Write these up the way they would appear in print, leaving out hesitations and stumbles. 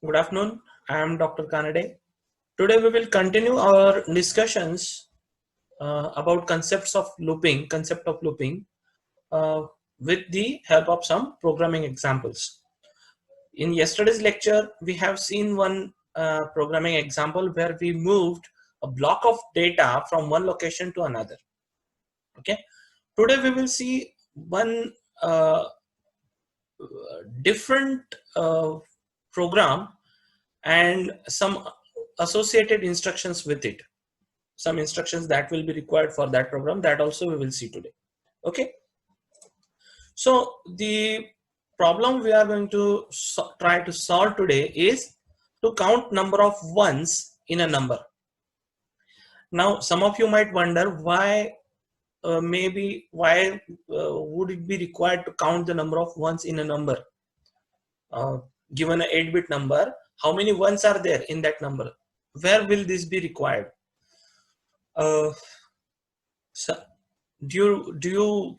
Good afternoon. I am Dr. Kanade. Today we will continue our discussions about concept of looping uh, with the help of some programming examples. In yesterday's lecture, we have seen one programming example where we moved a block of data from one location to another. Okay. Today we will see one different program and some associated instructions with it, some instructions that will be required for that program, that also we will see today. Okay, so the problem we are going to try to solve today is to count number of ones in a number. Now some of you might wonder why would it be required to count the number of ones in a number. Given an 8-bit number, how many ones are there in that number? Where will this be required? So do you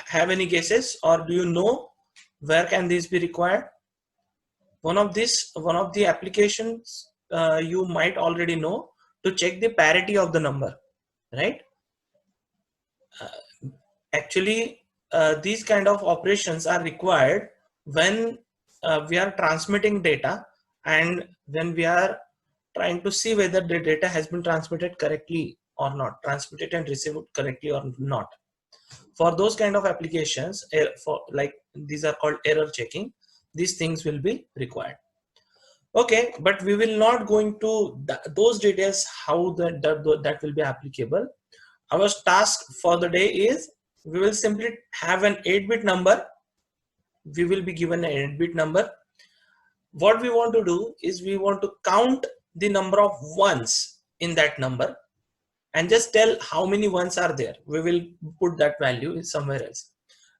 have any guesses, or do you know where can this be required? One of the applications you might already know, to check the parity of the number, right? Actually, these kind of operations are required when we are transmitting data, and when we are trying to see whether the data has been transmitted correctly or not, transmitted and received correctly or not. For those kind of applications, for like these are called error checking, these things will be required. Okay, but we will not go into those details, how that will be applicable. Our task for the day is, we will simply have an 8-bit number. We will be given an 8-bit number. What we want to do is, we want to count the number of ones in that number and just tell how many ones are there. We will put that value somewhere else.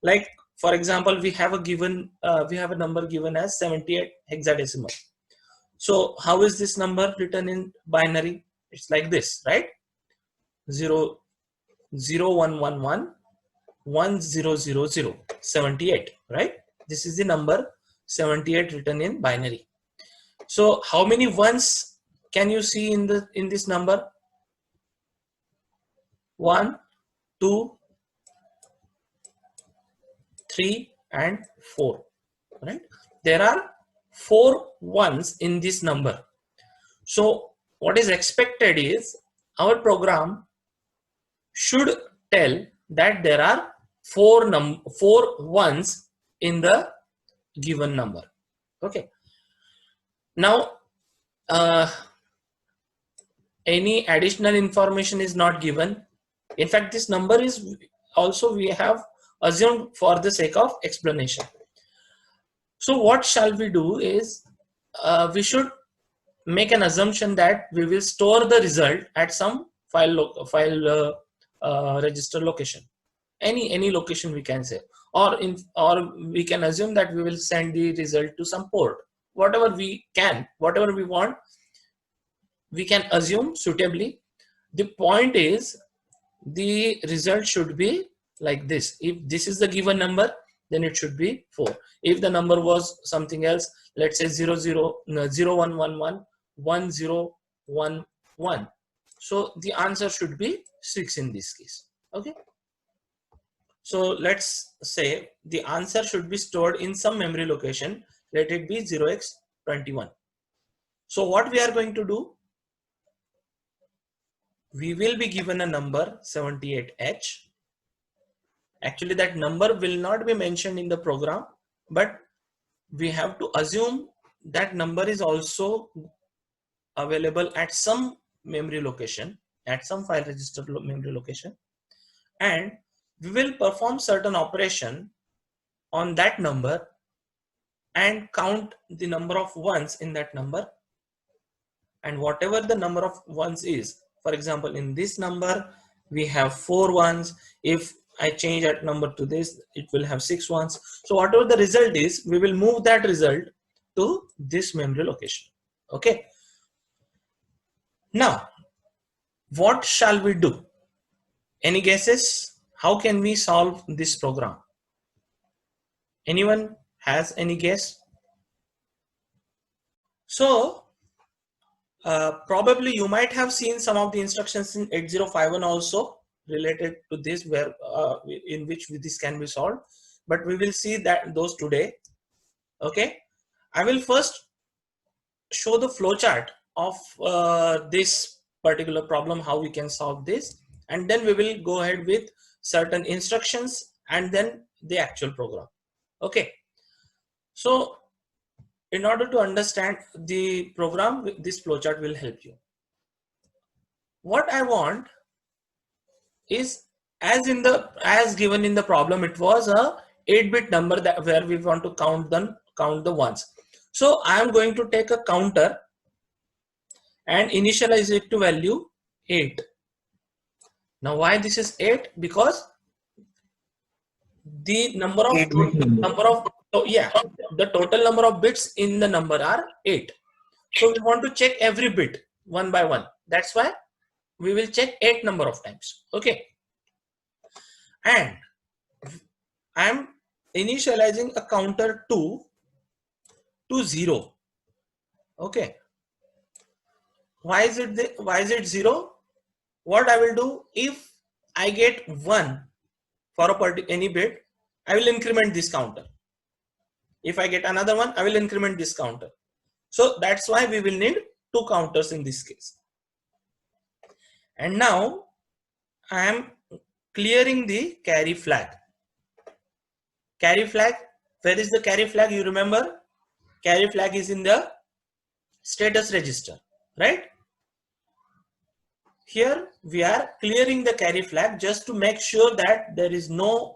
Like for example, we have a number given as 78 hexadecimal. So how is this number written in binary? It's like this, right? 0 0 1 1 1 1 0 0 0 78, right? This is the number 78 written in binary. So how many ones can you see in this number? 1, 2, 3 and 4, right? There are 4 ones in this number. So what is expected is, our program should tell that there are 4 ones in the given number. Okay, now any additional information is not given. In fact, this number is also we have assumed for the sake of explanation. So what shall we do is, we should make an assumption that we will store the result at some file register location, any location we can say, or we can assume that we will send the result to some port. Whatever we want, we can assume suitably. The point is, the result should be like this. If this is the given number, then it should be 4. If the number was something else, let's say 0 0 0 1 1 1 1 0 1 1, so the answer should be 6 in this case. Okay, so let's say the answer should be stored in some memory location. Let it be 0x21. So what we are going to do, we will be given a number 78H. Actually, that number will not be mentioned in the program, but we have to assume that number is also available at some memory location, at some file register memory location, and we will perform certain operation on that number and count the number of ones in that number. And whatever the number of ones is, for example, in this number we have 4 ones. If I change that number to this, it will have 6 ones. So whatever the result is, we will move that result to this memory location. Okay, now what shall we do? Any guesses? How can we solve this program? Anyone has any guess? So probably you might have seen some of the instructions in 8051 also related to this, where in which this can be solved, but we will see that those today. Okay, I will first show the flowchart of this particular problem, how we can solve this, and then we will go ahead with certain instructions and then the actual program. Okay, so in order to understand the program, this flowchart will help you. What I want is, as given in the problem, it was a 8-bit number that where we want to count the ones. So I am going to take a counter and initialize it to value 8. Now why this is 8? Because the the total number of bits in the number are 8. So we want to check every bit one by one. That's why we will check 8 number of times. Okay, and I'm initializing a counter to 0. Okay, why is it 0? What I will do, if I get 1 for any bit, I will increment this counter. If I get another one, I will increment this counter. So that's why we will need 2 counters in this case. And now I am clearing the carry flag. Carry flag, where is the carry flag? You remember, carry flag is in the status register, right? Here we are clearing the carry flag just to make sure that there is no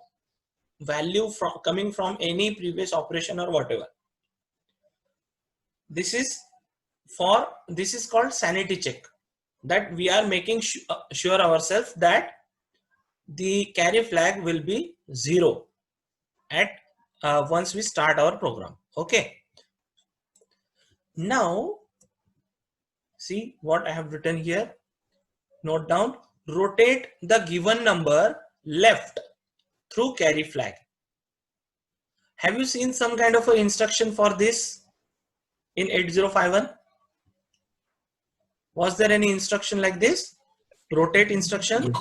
value coming from any previous operation or whatever. This is called sanity check, that we are making sure ourselves that the carry flag will be 0 at once we start our program. Okay, now see what I have written here. Note down, rotate the given number left through carry flag. Have you seen some kind of an instruction for this in 8051? Was there any instruction like this, rotate instruction?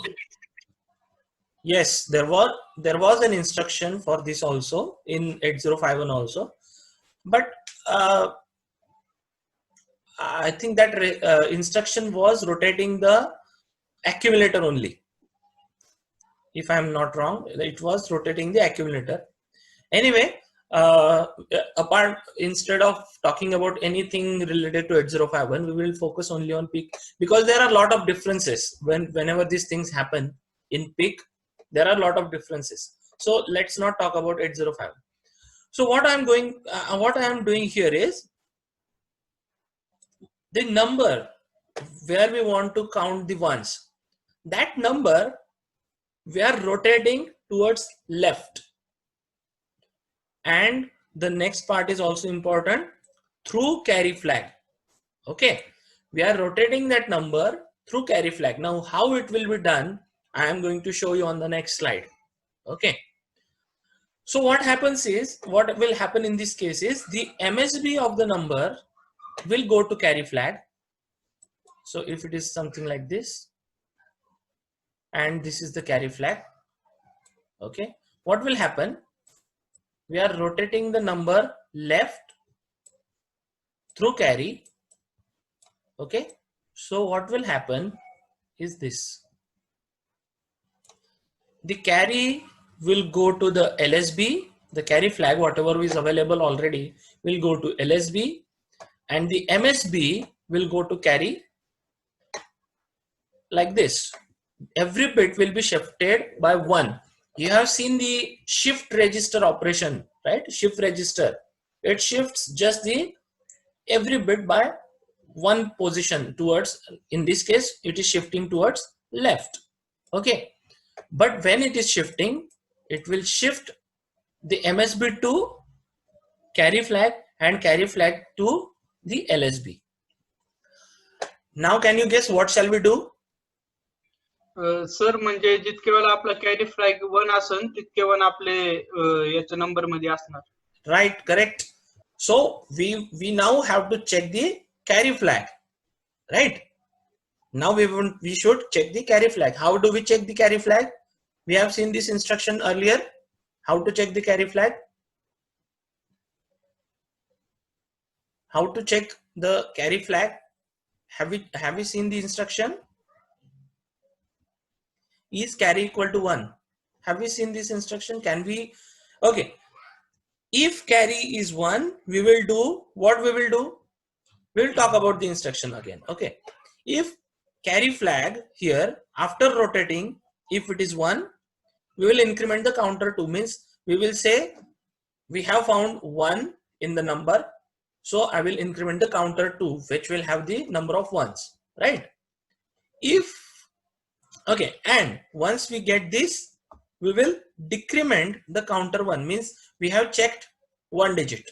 Yes, there was an instruction for this also in 8051 also, but I think that instruction was rotating the accumulator only. If I am not wrong, it was rotating the accumulator. Anyway, instead of talking about anything related to 8051, we will focus only on PIC, because there are a lot of differences whenever these things happen in PIC. There are a lot of differences. So let's not talk about 8051. So what I am doing here is the number where we want to count the ones. That number we are rotating towards left. And the next part is also important, through carry flag. Okay, we are rotating that number through carry flag. Now how it will be done, I am going to show you on the next slide. Okay, so what will happen in this case is the MSB of the number will go to carry flag. So if it is something like this, and this is the carry flag, okay, what will happen? We are rotating the number left through carry. Okay, so what will happen is this. The carry will go to the LSB, the carry flag, whatever is available already, will go to LSB, and the MSB will go to carry, like this. Every bit will be shifted by 1. You have seen the shift register operation, right? Shift register, it shifts just every bit by 1 position towards, in this case it is shifting towards left. Okay, but when it is shifting, it will shift the MSB to carry flag and carry flag to the LSB. Now can you guess what shall we do? Sir म्हणजे जितके वेळा आपला carry flag 1 असेल तितके वेळा आपले याच्या number मध्ये असणार. Right, correct. So we now have to check the carry flag, right? Now we should check the carry flag. How do we check the carry flag? We have seen this instruction earlier. How to check the carry flag? How to check the carry flag? Have we seen the instruction? Is carry equal to 1? Have we seen this instruction? Can we? Okay. If carry is 1, we will do what we will do? We'll talk about the instruction again. Okay. If carry flag here, after rotating, if it is 1, we will increment the counter 2. Means we will say we have found 1 in the number. So I will increment the counter 2, which will have the number of ones, right? If, okay, and once we get this, we will decrement the counter 1. Means we have checked 1 digit.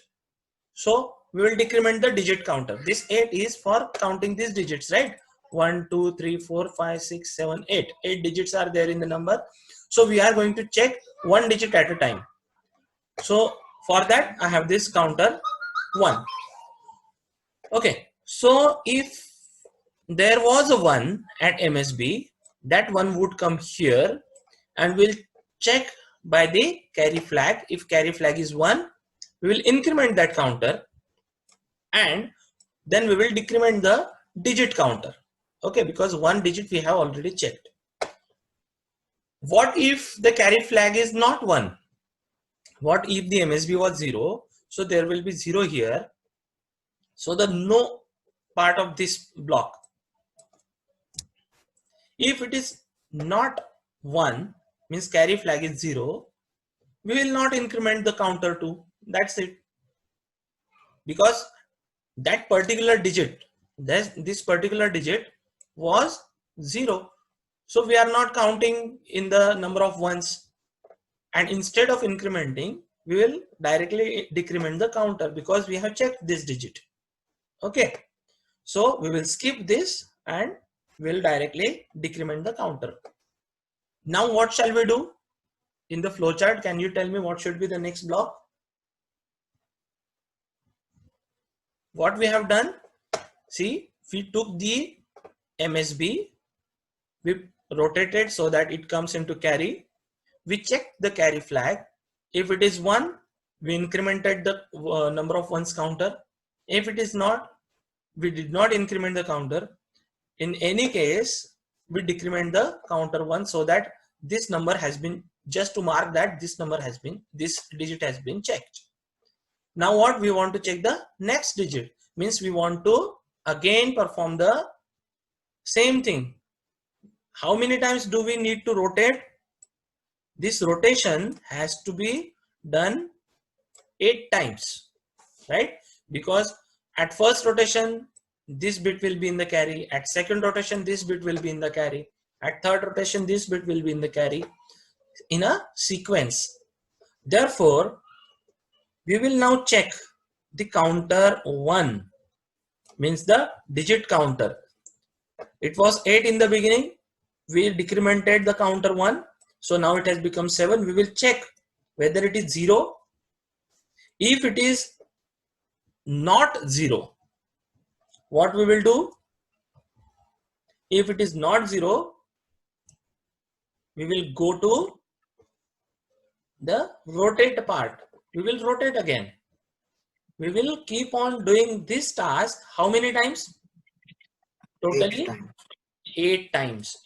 So we will decrement the digit counter. This 8 is for counting these digits, right? 1, 2, 3, 4, 5, 6, 7, 8. 8 digits are there in the number. So we are going to check 1 digit at a time. So for that, I have this counter 1. Okay. So if there was a 1 at MSB, that 1 would come here, and we'll check by the carry flag. If carry flag is 1, we will increment that counter, and then we will decrement the digit counter. Okay, because 1 digit we have already checked. What if the carry flag is not 1? What if the MSB was 0? So there will be 0 here. So the no part of this block. If it is not 1, means carry flag is 0, we will not increment the counter 2. That's it. Because that particular digit, this particular digit was 0. So we are not counting in the number of ones. And instead of incrementing, we will directly decrement the counter because we have checked this digit. Okay. So we will skip this and we'll directly decrement the counter. Now what shall we do? In the flowchart, can you tell me what should be the next block? What we have done? See, we took the MSB, we rotated so that it comes into carry. We checked the carry flag. If it is 1, we incremented the number of ones counter. If it is not, we did not increment the counter. In any case, we decrement the counter 1 so that this number has been, just to mark that this digit has been checked. Now what we want to check the next digit, means we want to again perform the same thing. How many times do we need to rotate? This rotation has to be done 8 times, right? Because at first rotation, this bit will be in the carry. At second rotation, this bit will be in the carry. At third rotation, this bit will be in the carry in a sequence. Therefore, we will now check the counter 1, means the digit counter. It was 8 in the beginning. We decremented the counter 1. So now it has become 7. We will check whether it is 0. If it is not 0, what we will do? If it is not 0, we will go to the rotate part. We will rotate again. We will keep on doing this task. How many times? Totally 8 times,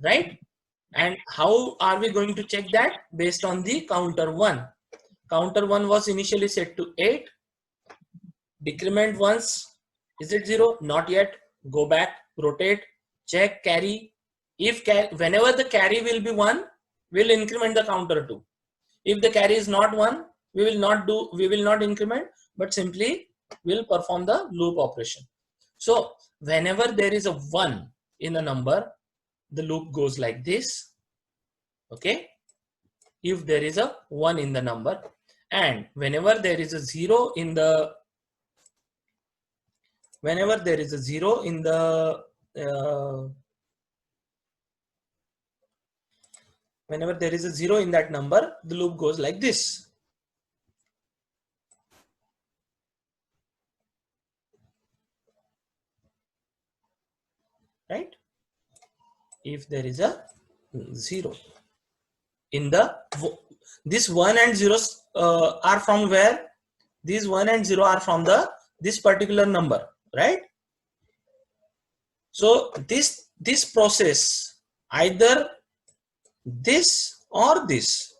right? And how are we going to check that? Based on the counter 1. Counter 1 was initially set to 8. Decrement once. Is it 0? Not yet. Go back, rotate, check carry. If whenever the carry will be 1, we'll increment the counter 2. If the carry is not 1, we will not increment, but simply will perform the loop operation. So whenever there is a 1 in a number, the loop goes like this. Okay. If there is a 1 in the number, and whenever there is a 0 in the whenever there is a 0 in the whenever there is a 0 in that number, the loop goes like this. right? If there is a 0 in the, this 1 and 0s are from where? These 1 and 0 are from the this particular number, right? So this process, either this or this,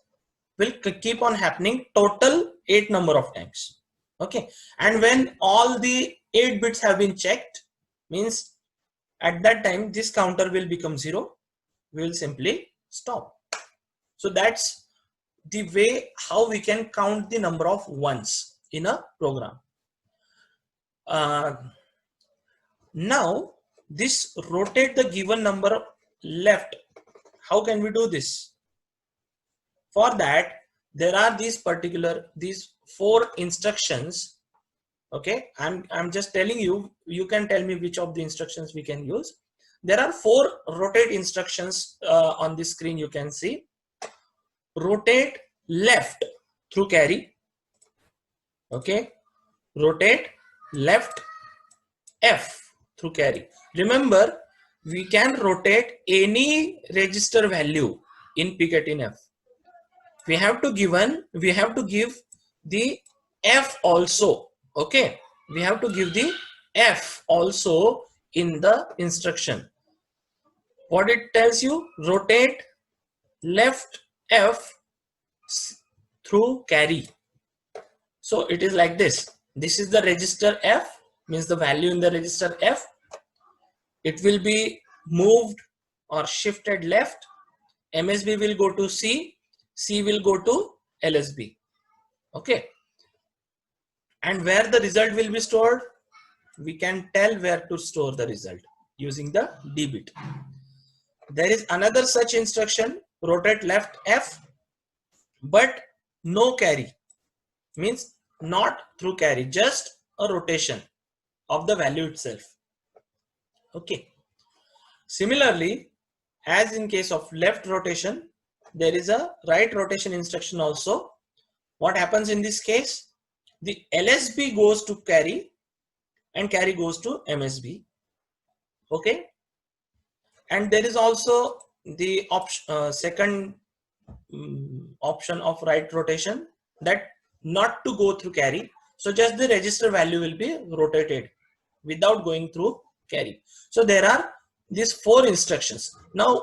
will keep on happening total 8 number of times. Okay, and when all the 8 bits have been checked, means at that time this counter will become 0. We will simply stop. So that's the way how we can count the number of ones in a program. Now this rotate the given number left. How can we do this? For that, there are these 4 instructions. Okay, I'm just telling you, you can tell me which of the instructions we can use. There are 4 rotate instructions on the screen. You can see rotate left through carry. Okay, rotate left F through carry. Remember, we can rotate any register value in P13F. We have to give the F also. Okay, we have to give the F also in the instruction. What it tells you? Rotate left F through carry. So it is like this. This is the register F, means the value in the register F. It will be moved or shifted left. MSB will go to C, C will go to LSB. Okay. And where the result will be stored, we can tell where to store the result using the D bit. There is another such instruction, rotate left F, but no carry, means not through carry, just a rotation of the value itself. Okay. Similarly, as in case of left rotation, there is a right rotation instruction also. What happens in this case? The LSB goes to carry and carry goes to MSB. Okay. And there is also the second option of right rotation, that not to go through carry. So just the register value will be rotated without going through carry. So there are these 4 instructions. Now,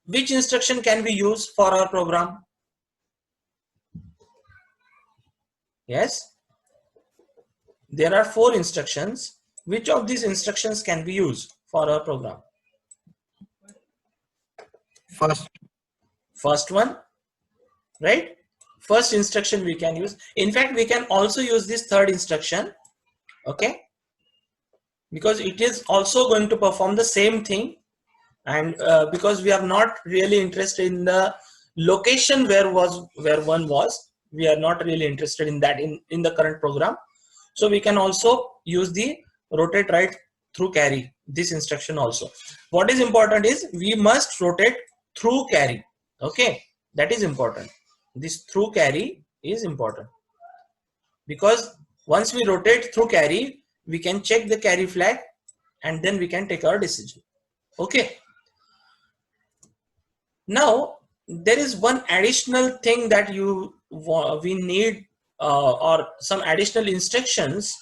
which instruction can we use for our program? Yes, there are 4 instructions. Which of these instructions can we use for our program? First one, right? First instruction we can use. In fact, we can also use this third instruction. Okay, because it is also going to perform the same thing, and because we are not really interested in the location where one was, we are not really interested in that in the current program. So we can also use the rotate right through carry, this instruction also. What is important is we must rotate through carry. Okay, that is important. This through carry is important, because once we rotate through carry, we can check the carry flag and then we can take our decision. Okay. Now there is one additional thing that we need, or some additional instructions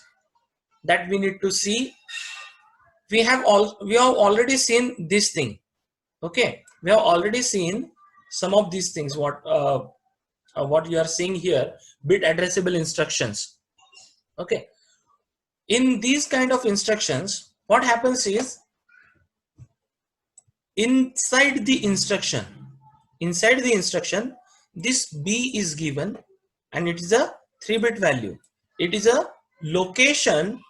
that we need to see. We have already seen this thing. Okay, we have already seen some of these things. What you are seeing here, bit addressable instructions. Okay, in these kind of instructions, what happens is, inside the instruction, this B is given, and it is a 3-bit value. It is a location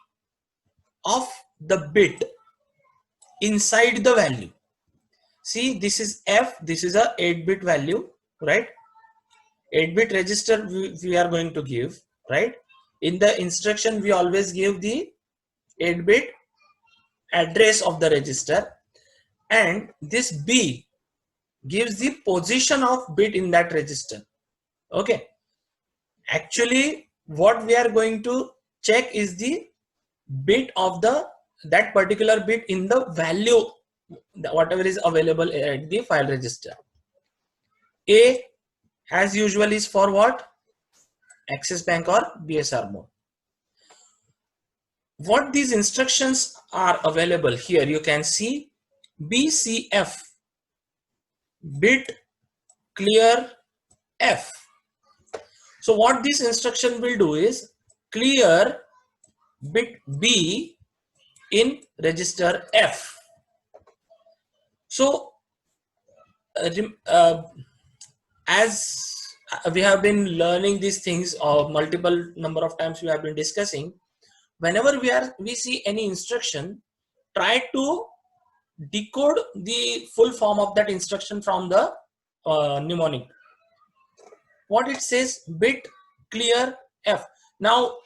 of the bit inside the value. See, this is F, this is a 8-bit value, right? 8-bit register we are going to give, right? In the instruction, we always give the 8-bit address of the register, and this B gives the position of bit in that register. Okay, actually what we are going to check is the bit of that particular bit in the value whatever is available at the file register. A, as usual, is for what? Access Bank or BSR mode. What these instructions are available here, you can see BCF, bit clear F. So what this instruction will do is clear bit B in register F. So as we have been learning these things, or multiple number of times we have been discussing, whenever we see any instruction, try to decode the full form of that instruction from the mnemonic. What it says, bit clear F. Now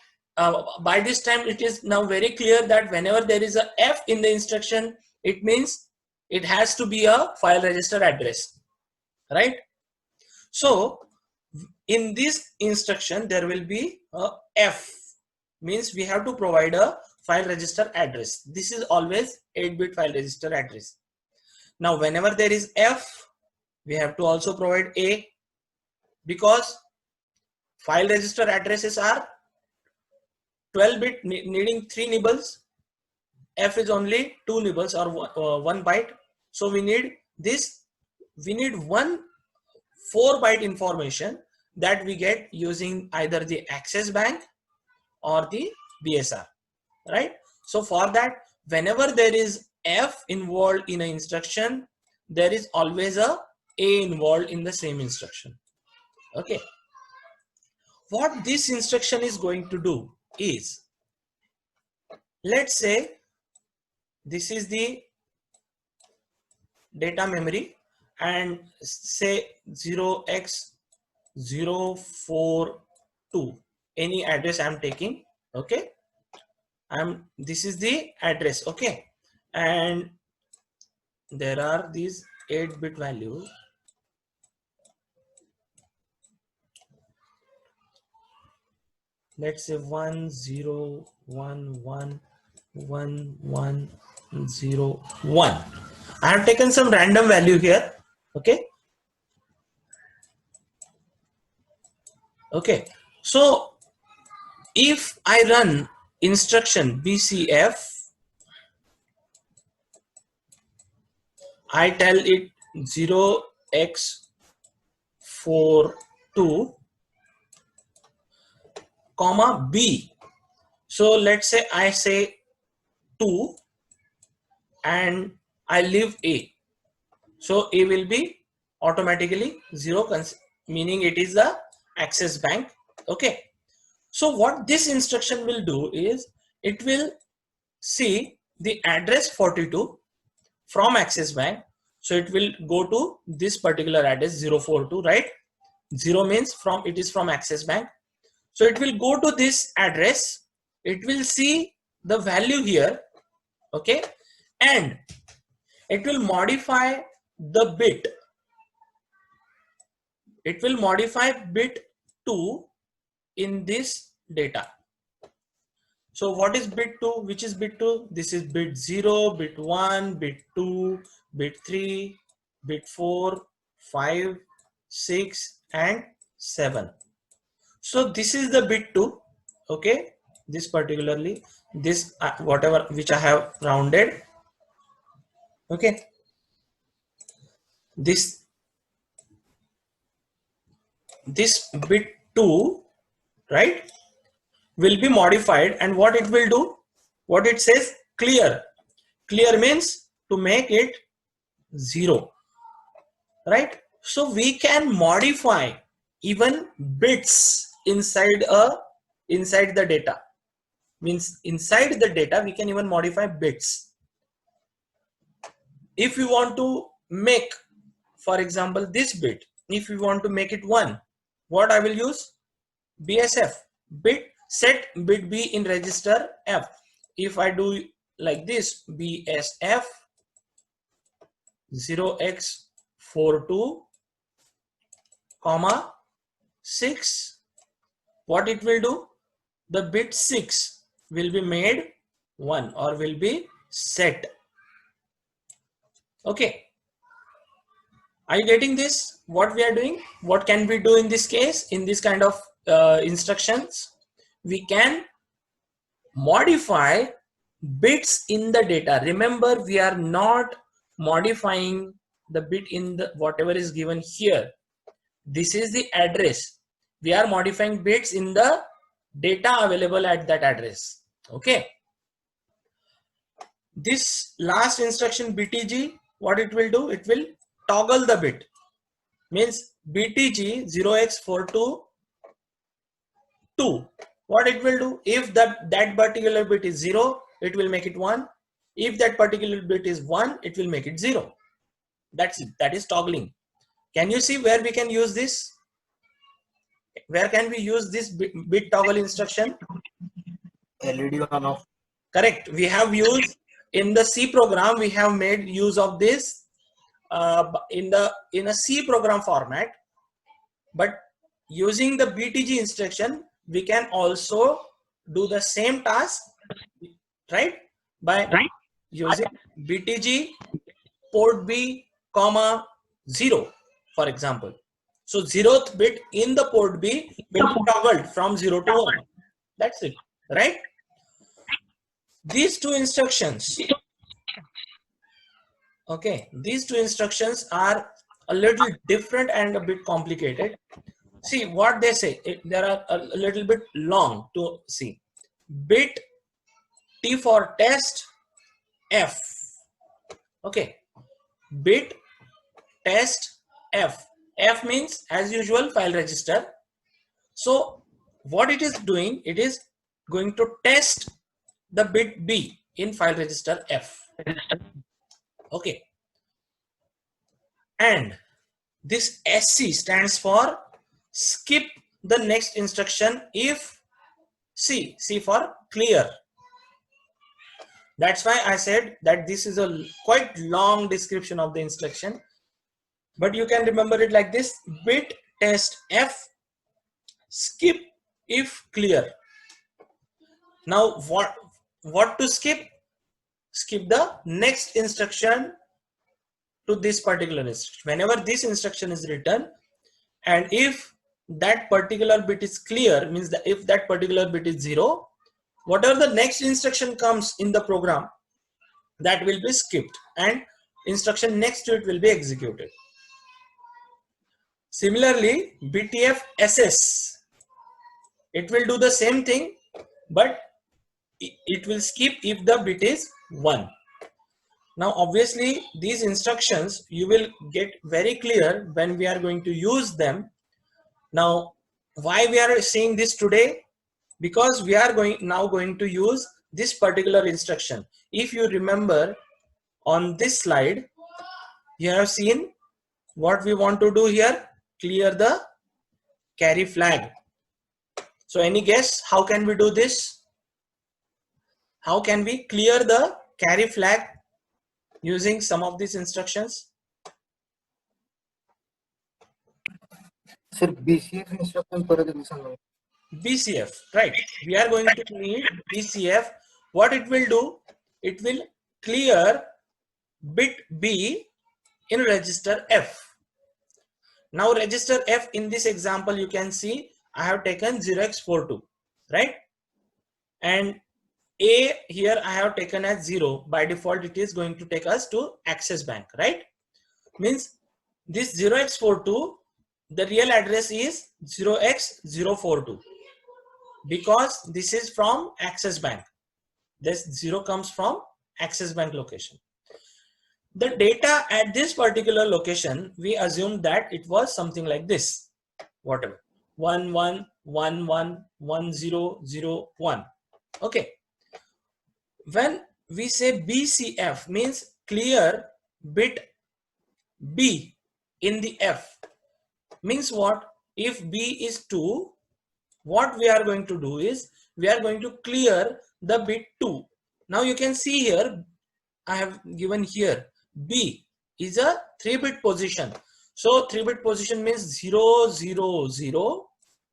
by this time it is now very clear that whenever there is a F in the instruction, it means it has to be a file register address, right? So in this instruction there will be a F, means we have to provide a file register address. This is always 8-bit file register address. Now whenever there is F, we have to also provide A, because file register addresses are 12-bit needing 3 nibbles. F is only 2 nibbles or 1 byte. So we need this, we need 1 4-byte information that we get using either the access bank or the BSR, right? So for that, whenever there is F involved in an instruction, there is always a A involved in the same instruction. Okay. What this instruction is going to do is, let's say this is the data memory and say 0x042, any address I'm taking. Okay, this is the address. Okay, and there are these 8-bit values. Let's say 10111101. I have taken some random value here. Okay. Okay. So if I run instruction BCF, I tell it 0x42 comma B. So let's say I say 2 and I leave A. So A will be automatically 0, meaning it is the access bank. Okay. So what this instruction will do is, it will see the address 42 from access bank. So it will go to this particular address 042, right? 0 means from, it is from access bank. So it will go to this address, it will see the value here. Okay, and it will modify the bit. It will modify bit 2 in this data. So what is bit 2? Which is bit 2? This is bit 0, bit 1, bit 2, bit 3, bit 4, 5, 6 and 7. So this is the bit 2. Okay, this particularly, this whatever which I have rounded. Okay, this bit 2, right, will be modified, and what it will do, what it says, clear. Clear means to make it 0, right? So we can modify even bits inside the data. Means inside the data we can even modify bits. If we want to make, for example, this bit, if we want to make it 1, what I will use? BSF, bit set bit B in register F. If I do like this, BSF 0x42 comma 6, what it will do? The bit 6 will be made 1 or will be set. Okay. Are you getting this? What we are doing? What can we do in this case? In this kind of instructions, we can modify bits in the data. Remember, we are not modifying the bit in the whatever is given here. This is the address. We are modifying bits in the data available at that address. Okay. This last instruction BTG, what it will do? It will toggle the bit. Means BTG 0x42 2. What it will do? If that particular bit is 0, it will make it 1. If that particular bit is 1, it will make it 0. That's it. That is toggling. Can you see where we can use this? Where can we use this bit toggle instruction? LED on off. Correct. We have used in the C program. We have made use of this in a C program format. But using the BTG instruction, we can also do the same task, right? By using BTG port B, comma 0, for example. So 0th bit in the port B will be toggled from 0 to 1. That's it, right? These two instructions, okay, these two instructions are a little different and a bit complicated. See what they say. They are a little bit long to see. Bit T for test F. Okay. Bit test F. F means as usual file register. So what it is doing, it is going to test the bit B in file register F. Okay. And this SC stands for skip the next instruction if C for clear. That's why I said that this is a quite long description of the instruction, but you can remember it like this: bit test F, skip if clear. Now what to skip? Skip the next instruction to this particular instruction. Whenever this instruction is written, and if that particular bit is clear, means that if that particular bit is 0, whatever the next instruction comes in the program, that will be skipped and instruction next to it will be executed. Similarly, BTF SS, it will do the same thing, but it will skip if the bit is 1. Now obviously these instructions you will get very clear when we are going to use them. Now why we are seeing this today? Because we are now going to use this particular instruction. If you remember on this slide, you have seen what we want to do here: clear the carry flag. So any guess how can we do this? How can we clear the carry flag using some of these instructions? Sir, BCF instruction for BCF, right? We are going to need BCF. What it will do? It will clear bit B in register F. Now register F in this example, you can see I have taken 0x42, right? And A here I have taken as 0. By default, it is going to take us to Access Bank, right? Means this 0x42, the real address is 0x042 because this is from Access Bank. This 0 comes from Access Bank location. The data at this particular location, we assume that it was something like this, whatever, 1 1 1 1 1 0 0 1. Okay. When we say BCF, means clear bit B in the F, means what? If B is 2, what we are going to do is we are going to clear the bit 2. Now you can see here, I have given here B is a 3-bit position. So 3-bit position means 0 0 0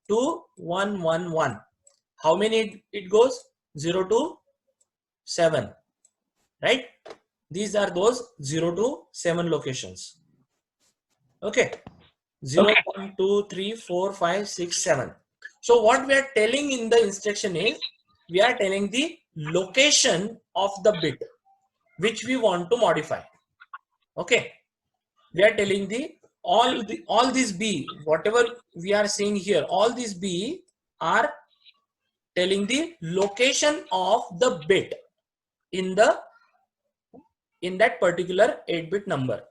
to 1 1 1. How many it goes? 0 to 7, right? These are those 0 to 7 locations. Okay. 0, 1, 2, 3, 4, 5, 6, 7. So what we are telling in the instruction is, we are telling the location of the bit which we want to modify. Okay. We are telling all these B, whatever we are seeing here, all these B are telling the location of the bit in that particular 8-bit number.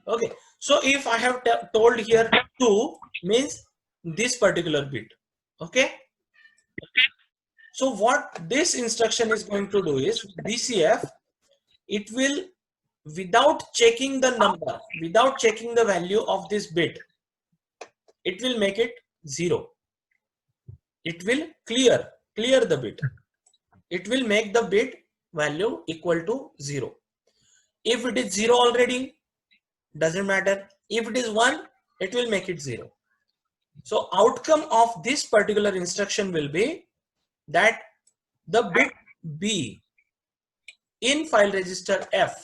Okay, so if I have told here 2 means this particular bit. Okay, so what this instruction is going to do is, BCF, it will, without checking the number, without checking the value of this bit, it will make it 0. It will clear the bit. It will make the bit value equal to 0. If it is 0 already, doesn't matter. If it is 1, it will make it 0. So outcome of this particular instruction will be that the bit B in file register F.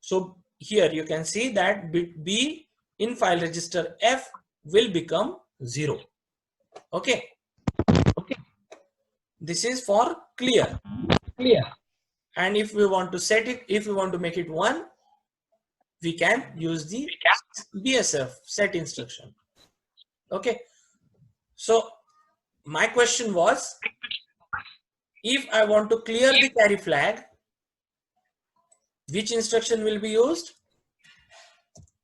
So here you can see that bit B in file register F will become 0. Okay. This is for clear. And if we want to set it, if we want to make it 1, we can use the BSF set instruction. Okay. So my question was, if I want to clear the carry flag, which instruction will be used?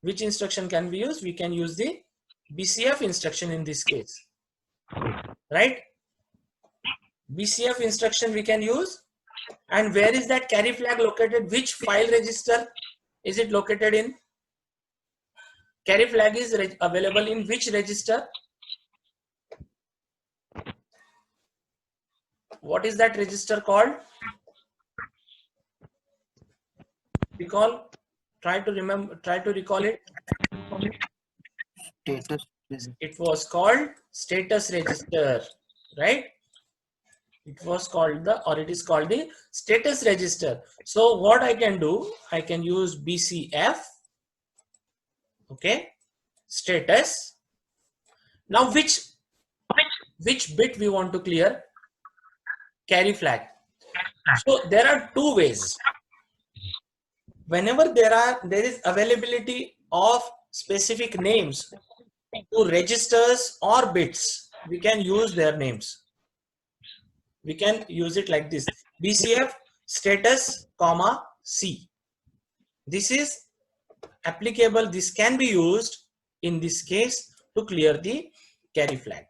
Which instruction can be used? We can use the BCF instruction in this case, right? BCF instruction we can use. And where is that carry flag located? Which file register is it located in? Carry flag is available in which register? What is that register called? Recall. Try to remember. Try to recall it. Status register. It was called status register, right? It was called it is called the status register. So what I can do, I can use BCF. Okay, status. Now which bit we want to clear? Carry flag. So there are two ways. Whenever there is availability of specific names to registers or bits, we can use their names. We can use it like this: BCF status, comma C. This is applicable. This can be used in this case to clear the carry flag.